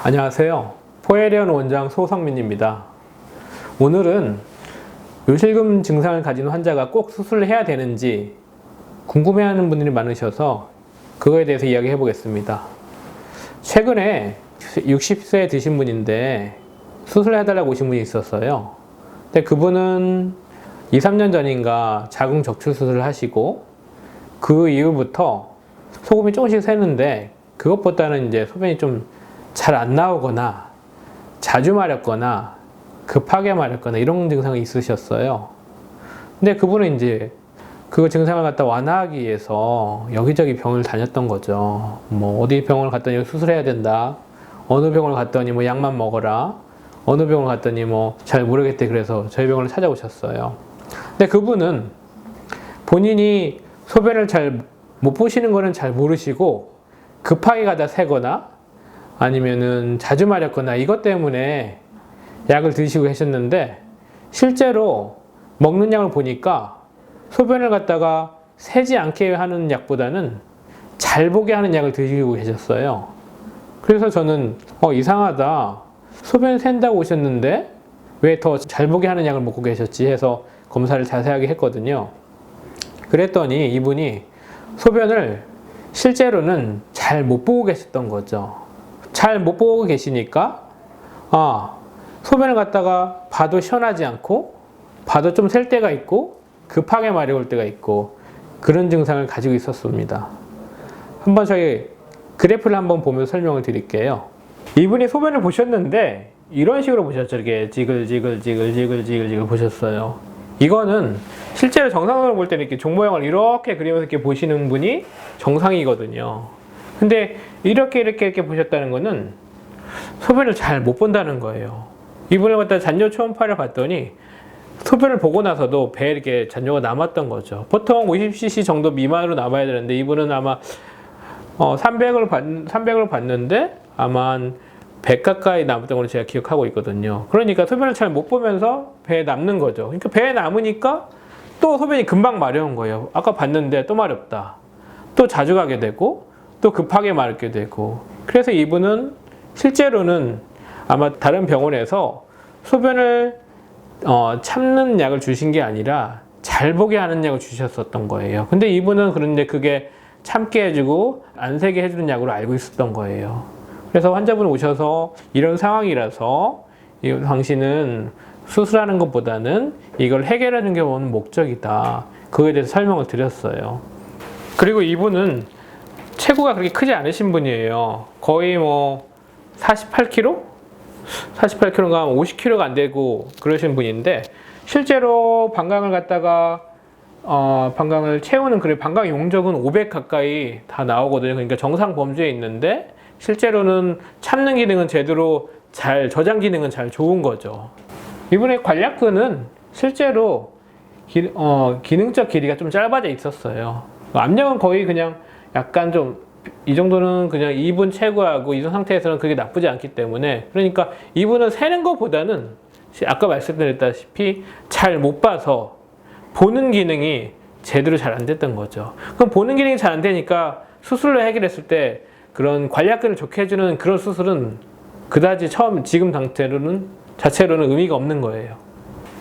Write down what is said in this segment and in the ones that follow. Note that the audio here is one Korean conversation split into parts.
안녕하세요. 포에리언 원장 소성민입니다. 오늘은 요실금 증상을 가진 환자가 꼭 수술을 해야 되는지 궁금해하는 분들이 많으셔서 그거에 대해서 이야기해 보겠습니다. 최근에 60세 드신 분인데 수술을 해달라고 오신 분이 있었어요. 근데 그분은 2, 3년 전인가 자궁 적출 수술을 하시고 그 이후부터 소금이 조금씩 새는데 그것보다는 이제 소변이 좀 잘 안 나오거나 자주 마렵거나 급하게 마렵거나 이런 증상이 있으셨어요. 근데 그분은 이제 그 증상을 갖다 완화하기 위해서 여기저기 병을 다녔던 거죠. 뭐 어디 병원을 갔더니 수술해야 된다. 어느 병원을 갔더니 뭐 약만 먹어라. 어느 병원을 갔더니 뭐 잘 모르겠대. 그래서 저희 병원을 찾아오셨어요. 근데 그분은 본인이 소변을 잘 못 보시는 거는 잘 모르시고 급하게 가다 새거나 아니면은 자주 마렵거나 이것 때문에 약을 드시고 계셨는데 실제로 먹는 약을 보니까 소변을 갖다가 새지 않게 하는 약보다는 잘 보게 하는 약을 드시고 계셨어요. 그래서 저는 이상하다. 소변 샌다고 오셨는데 왜 더 잘 보게 하는 약을 먹고 계셨지 해서 검사를 자세하게 했거든요. 그랬더니 이분이 소변을 실제로는 잘 못 보고 계셨던 거죠. 잘 못 보고 계시니까 소변을 갖다가 봐도 시원하지 않고 봐도 좀 셀 때가 있고 급하게 마려울 때가 있고 그런 증상을 가지고 있었습니다. 한번 저희 그래프를 한번 보면서 설명을 드릴게요. 이분이 소변을 보셨는데 이런 식으로 보셨죠. 이렇게 지글지글 보셨어요. 이거는 실제로 정상적으로 볼 때는 이렇게 종 모양을 이렇게 그리면서 이렇게 보시는 분이 정상이거든요. 근데 이렇게 보셨다는 거는 소변을 잘 못 본다는 거예요. 이분을 갖다 잔뇨 초음파를 봤더니 소변을 보고 나서도 배에 이렇게 잔뇨가 남았던 거죠. 보통 50cc 정도 미만으로 남아야 되는데 이분은 아마 300을 봤는데 아마 한 100 가까이 남았던 걸로 제가 기억하고 있거든요. 그러니까 소변을 잘 못 보면서 배에 남는 거죠. 그러니까 배에 남으니까 또 소변이 금방 마려운 거예요. 아까 봤는데 또 마렵다. 또 자주 가게 되고 또 급하게 마렵게 되고. 그래서 이분은 실제로는 아마 다른 병원에서 소변을 참는 약을 주신 게 아니라 잘 보게 하는 약을 주셨었던 거예요. 근데 이분은 그런데 그게 참게 해주고 안 새게 해주는 약으로 알고 있었던 거예요. 그래서 환자분 오셔서 이런 상황이라서 당신은 수술하는 것보다는 이걸 해결하는 게 오는 목적이다. 그거에 대해서 설명을 드렸어요. 그리고 이분은 체구가 그렇게 크지 않으신 분이에요. 거의 뭐 48kg? 48kg가 50kg가 안 되고 그러신 분인데 실제로 방광을 갖다가 방광을 채우는 방광 용적은 500 가까이 다 나오거든요. 그러니까 정상 범주에 있는데 실제로는 참는 기능은 제대로 저장 기능은 잘 좋은 거죠. 이분의 관략근은 실제로 기능적 길이가 좀 짧아져 있었어요. 압력은 거의 그냥 약간 좀 이 정도는 그냥 이분 체구하고 이런 상태에서는 그게 나쁘지 않기 때문에 그러니까 이분은 세는 것보다는 아까 말씀드렸다시피 잘 못 봐서 보는 기능이 제대로 잘 안 됐던 거죠. 그럼 보는 기능이 잘 안 되니까 수술로 해결했을 때 그런 관략근을 좋게 해주는 그런 수술은 그다지 지금 자체로는 의미가 없는 거예요.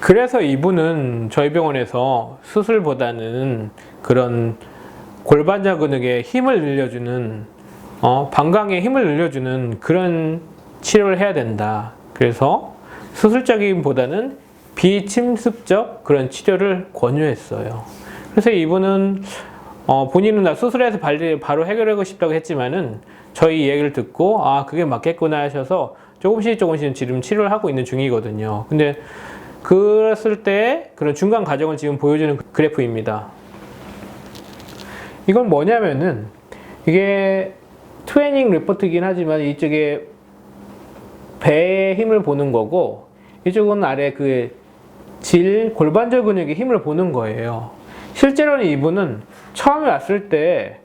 그래서 이분은 저희 병원에서 수술보다는 그런 골반자 근육에 힘을 늘려주는 방광에 힘을 늘려주는 그런 치료를 해야 된다. 그래서 수술적인보다는 비침습적 그런 치료를 권유했어요. 그래서 이분은 본인은 수술해서 바로 해결하고 싶다고 했지만은 저희 얘기를 듣고 그게 맞겠구나 하셔서 조금씩 지금 치료를 하고 있는 중이거든요. 근데 그랬을 때 그런 중간 과정을 지금 보여주는 그래프입니다. 이건 뭐냐면은 이게 트웨닝 리포트이긴 하지만 이쪽에 배의 힘을 보는 거고 이쪽은 아래 골반절 근육의 힘을 보는 거예요. 실제로는 이분은 처음에 왔을 때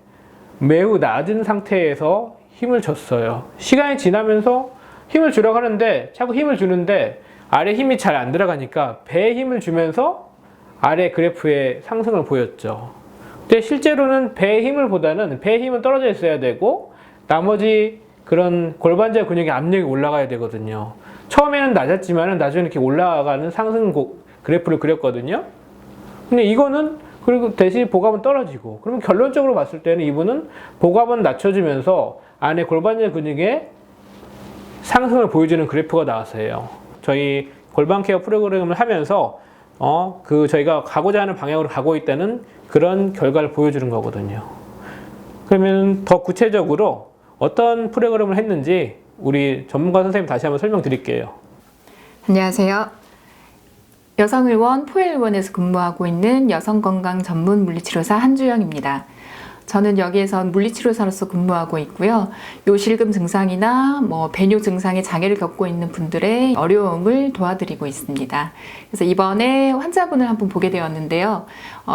매우 낮은 상태에서 힘을 줬어요. 시간이 지나면서 힘을 주려고 하는데 자꾸 힘을 주는데 아래 힘이 잘 안 들어가니까 배에 힘을 주면서 아래 그래프의 상승을 보였죠. 근데 실제로는 배의 힘은 떨어져 있어야 되고 나머지 그런 골반자 근육의 압력이 올라가야 되거든요. 처음에는 낮았지만 나중에 이렇게 올라가는 상승 그래프를 그렸거든요. 근데 이거는 그리고 대신 복압은 떨어지고, 그러면 결론적으로 봤을 때는 이분은 복압은 낮춰주면서 안에 골반자 근육의 상승을 보여주는 그래프가 나왔어요. 저희 골반 케어 프로그램을 하면서 저희가 가고자 하는 방향으로 가고 있다는 그런 결과를 보여주는 거거든요. 그러면 더 구체적으로 어떤 프로그램을 했는지 우리 전문가 선생님 다시 한번 설명드릴게요. 안녕하세요. 여성의원 포일원에서 근무하고 있는 여성건강 전문 물리치료사 한주영입니다. 저는 여기에서 물리치료사로서 근무하고 있고요. 요실금 증상이나 배뇨 증상의 장애를 겪고 있는 분들의 어려움을 도와드리고 있습니다. 그래서 이번에 환자분을 한번 보게 되었는데요.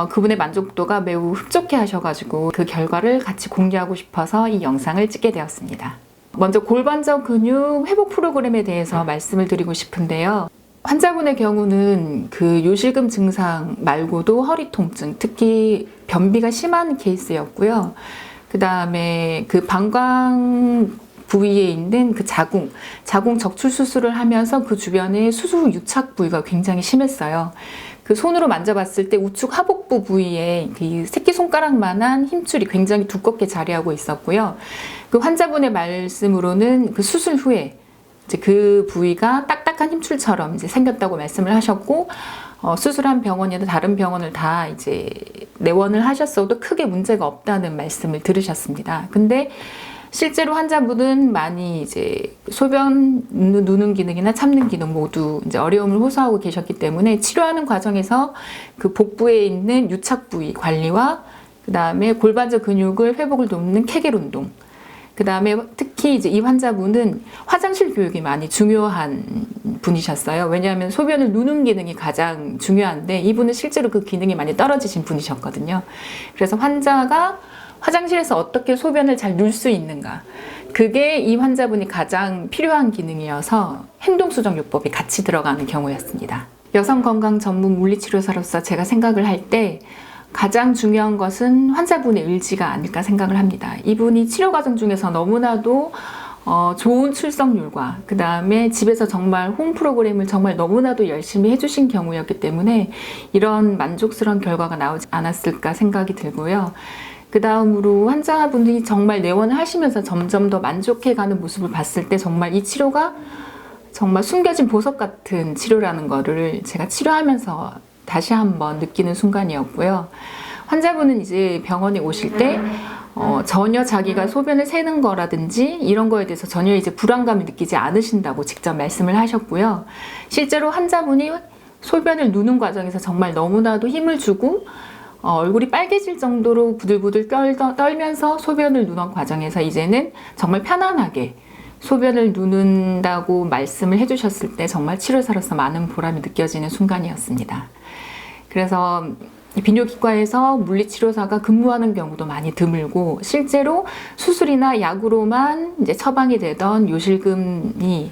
그분의 만족도가 매우 흡족해 하셔가지고 그 결과를 같이 공유하고 싶어서 이 영상을 찍게 되었습니다. 먼저 골반저 근육 회복 프로그램에 대해서 말씀을 드리고 싶은데요. 환자분의 경우는 그 요실금 증상 말고도 허리 통증, 특히 변비가 심한 케이스였고요. 그 다음에 그 방광 부위에 있는 그 자궁 적출 수술을 하면서 그 주변에 수술 유착 부위가 굉장히 심했어요. 그 손으로 만져봤을 때 우측 하복부 부위에 그 새끼손가락만한 힘줄이 굉장히 두껍게 자리하고 있었고요. 그 환자분의 말씀으로는 그 수술 후에 이제 그 부위가 딱딱한 힘줄처럼 이제 생겼다고 말씀을 하셨고, 수술한 병원이나 다른 병원을 다 이제 내원을 하셨어도 크게 문제가 없다는 말씀을 들으셨습니다. 근데 실제로 환자분은 많이 이제 소변 누는 기능이나 참는 기능 모두 이제 어려움을 호소하고 계셨기 때문에 치료하는 과정에서 그 복부에 있는 유착 부위 관리와 그 다음에 골반저 근육을 회복을 돕는 케겔 운동, 그 다음에 특히 이제 이 환자분은 화장실 교육이 많이 중요한 분이셨어요. 왜냐하면 소변을 누는 기능이 가장 중요한데 이분은 실제로 그 기능이 많이 떨어지신 분이셨거든요. 그래서 환자가 화장실에서 어떻게 소변을 잘 누울 수 있는가, 그게 이 환자분이 가장 필요한 기능이어서 행동수정요법이 같이 들어가는 경우였습니다. 여성건강 전문 물리치료사로서 제가 생각을 할 때 가장 중요한 것은 환자분의 의지가 아닐까 생각을 합니다. 이분이 치료 과정 중에서 너무나도 좋은 출석률과 그 다음에 집에서 정말 홈 프로그램을 정말 너무나도 열심히 해주신 경우였기 때문에 이런 만족스러운 결과가 나오지 않았을까 생각이 들고요. 그 다음으로 환자분이 정말 내원을 하시면서 점점 더 만족해가는 모습을 봤을 때 정말 이 치료가 정말 숨겨진 보석 같은 치료라는 거를 제가 치료하면서 다시 한번 느끼는 순간이었고요. 환자분은 이제 병원에 오실 때 전혀 자기가 소변을 새는 거라든지 이런 거에 대해서 전혀 이제 불안감을 느끼지 않으신다고 직접 말씀을 하셨고요. 실제로 환자분이 소변을 누는 과정에서 정말 너무나도 힘을 주고 얼굴이 빨개질 정도로 부들부들 떨면서 소변을 누는 과정에서 이제는 정말 편안하게 소변을 누는다고 말씀을 해주셨을 때 정말 치료사로서 많은 보람이 느껴지는 순간이었습니다. 그래서 비뇨기과에서 물리치료사가 근무하는 경우도 많이 드물고 실제로 수술이나 약으로만 이제 처방이 되던 요실금이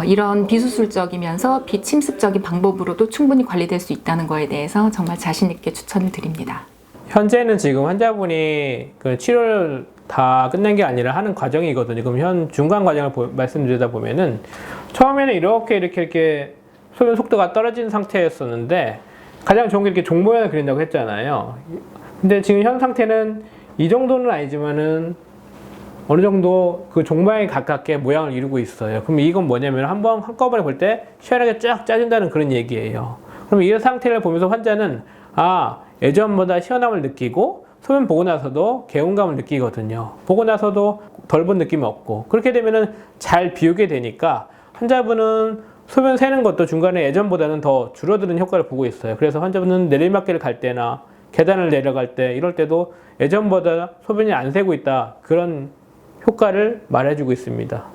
이런 비수술적이면서 비침습적인 방법으로도 충분히 관리될 수 있다는 거에 대해서 정말 자신 있게 추천을 드립니다. 현재는 지금 환자분이 그 치료를 다 끝낸 게 아니라 하는 과정이거든요. 그럼 현 중간 과정을 말씀드리다 보면은 처음에는 이렇게 소변 속도가 떨어진 상태였었는데 가장 좋은 게 이렇게 종 모양을 그린다고 했잖아요. 근데 지금 현 상태는 이 정도는 아니지만은 어느 정도 그 종 모양에 가깝게 모양을 이루고 있어요. 그럼 이건 뭐냐면 한꺼번에 볼 때 시원하게 쫙 짜진다는 그런 얘기예요. 그럼 이 상태를 보면서 환자는 예전보다 시원함을 느끼고 소변 보고 나서도 개운감을 느끼거든요. 보고 나서도 덜 본 느낌이 없고, 그렇게 되면은 잘 비우게 되니까 환자분은 소변 새는 것도 중간에 예전보다는 더 줄어드는 효과를 보고 있어요. 그래서 환자분은 내리막길을 갈 때나 계단을 내려갈 때 이럴 때도 예전보다 소변이 안 새고 있다, 그런 효과를 말해주고 있습니다.